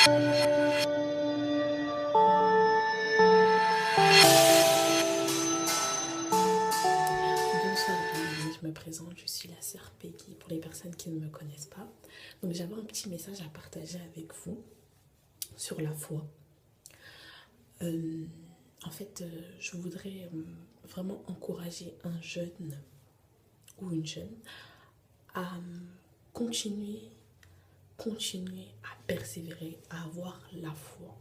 Bonsoir, je me présente, je suis la sœur Peggy pour les personnes qui ne me connaissent pas. Donc j'avais un petit message à partager avec vous sur la foi. Je voudrais vraiment encourager un jeune ou une jeune à continuer à persévérer, à avoir la foi.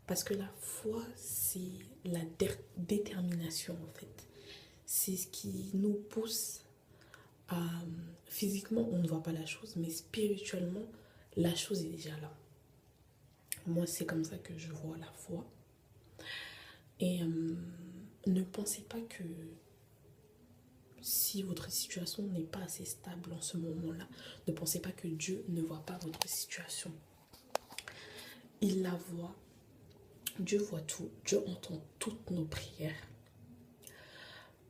Parce que la foi, c'est la détermination en fait. C'est ce qui nous pousse à... Physiquement, on ne voit pas la chose, mais spirituellement, la chose est déjà là. Moi, c'est comme ça que je vois la foi. Et ne pensez pas que si votre situation n'est pas assez stable en ce moment-là, ne pensez pas que Dieu ne voit pas votre situation. Il la voit. Dieu voit tout. Dieu entend toutes nos prières.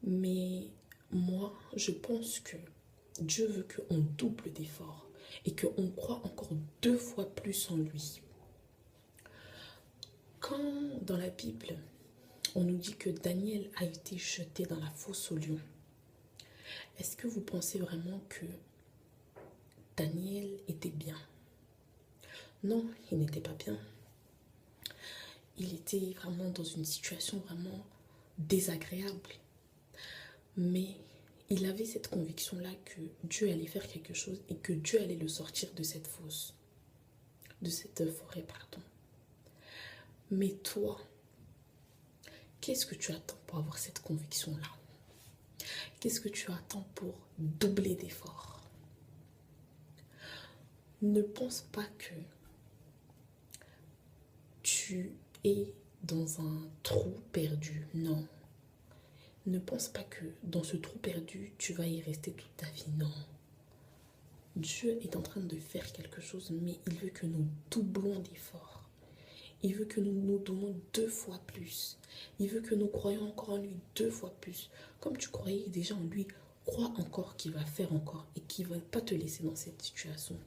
Mais moi, je pense que Dieu veut qu'on double d'efforts et qu'on croit encore 2 fois plus en lui. Quand dans la Bible, on nous dit que Daniel a été jeté dans la fosse aux lions, est-ce que vous pensez vraiment que Daniel était bien? Non, il n'était pas bien. Il était vraiment dans une situation vraiment désagréable. Mais il avait cette conviction-là que Dieu allait faire quelque chose et que Dieu allait le sortir de cette fosse, de cette forêt, pardon. Mais toi, qu'est-ce que tu attends pour avoir cette conviction-là? Qu'est-ce que tu attends pour doubler d'efforts? Ne pense pas que tu es dans un trou perdu. Non. Ne pense pas que dans ce trou perdu, tu vas y rester toute ta vie. Non. Dieu est en train de faire quelque chose, mais il veut que nous doublons d'efforts. Il veut que nous nous donnons 2 fois plus. Il veut que nous croyions encore en lui 2 fois plus. Comme tu croyais déjà en lui, crois encore qu'il va faire encore et qu'il ne va pas te laisser dans cette situation.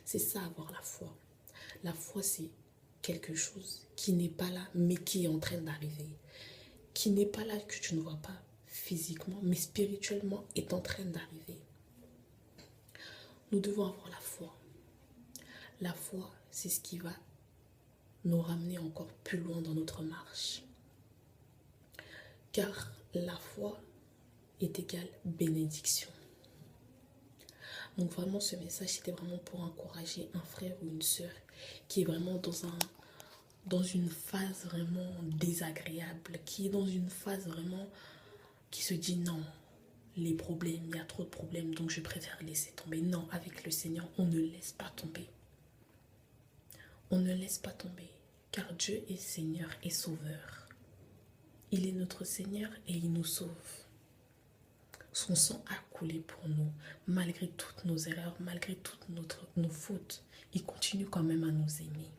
C'est ça, avoir la foi. La foi, c'est quelque chose qui n'est pas là, mais qui est en train d'arriver. Qui n'est pas là, que tu ne vois pas physiquement, mais spirituellement est en train d'arriver. Nous devons avoir la foi. La foi, c'est ce qui va nous ramener encore plus loin dans notre marche. Car la foi est égale bénédiction. Donc vraiment, ce message, c'était vraiment pour encourager un frère ou une sœur qui est vraiment dans une phase vraiment désagréable, qui est dans une phase vraiment qui se dit non, les problèmes, il y a trop de problèmes, donc je préfère laisser tomber. Non, avec le Seigneur, on ne laisse pas tomber. On ne laisse pas tomber, car Dieu est Seigneur et Sauveur. Il est notre Seigneur et il nous sauve. Son sang a coulé pour nous, malgré toutes nos erreurs, malgré toutes nos fautes. Il continue quand même à nous aimer.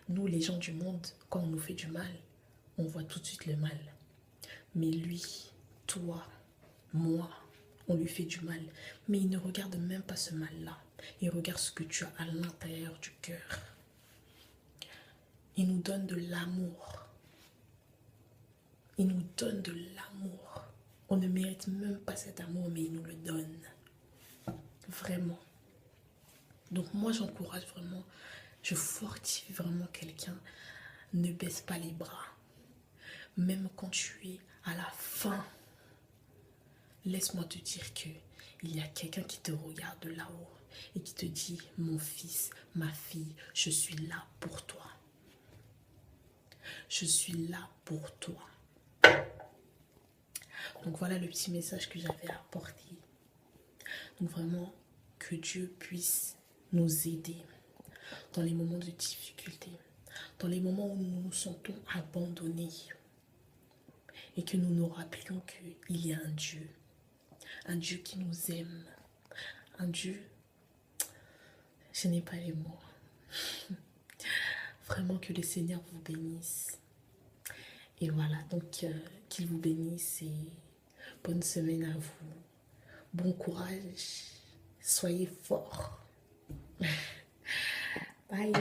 Nous, les gens du monde, quand on nous fait du mal, on voit tout de suite le mal. Mais lui, toi, moi, on lui fait du mal. Mais il ne regarde même pas ce mal-là. Il regarde ce que tu as à l'intérieur du cœur. Il nous donne de l'amour. Il nous donne de l'amour. On ne mérite même pas cet amour, mais il nous le donne. Vraiment. Donc moi, j'encourage vraiment, je fortifie vraiment quelqu'un. Ne baisse pas les bras. Même quand tu es à la fin, laisse-moi te dire que il y a quelqu'un qui te regarde de là-haut et qui te dit, mon fils, ma fille, je suis là pour toi. Je suis là pour toi. Donc voilà le petit message que j'avais à apporter. Donc vraiment, que Dieu puisse nous aider dans les moments de difficulté, dans les moments où nous nous sentons abandonnés et que nous nous rappelions qu'il y a un Dieu qui nous aime, un Dieu, je n'ai pas les mots. Vraiment que le Seigneur vous bénisse. Et voilà, donc qu'il vous bénisse et bonne semaine à vous. Bon courage, Soyez forts. Bye.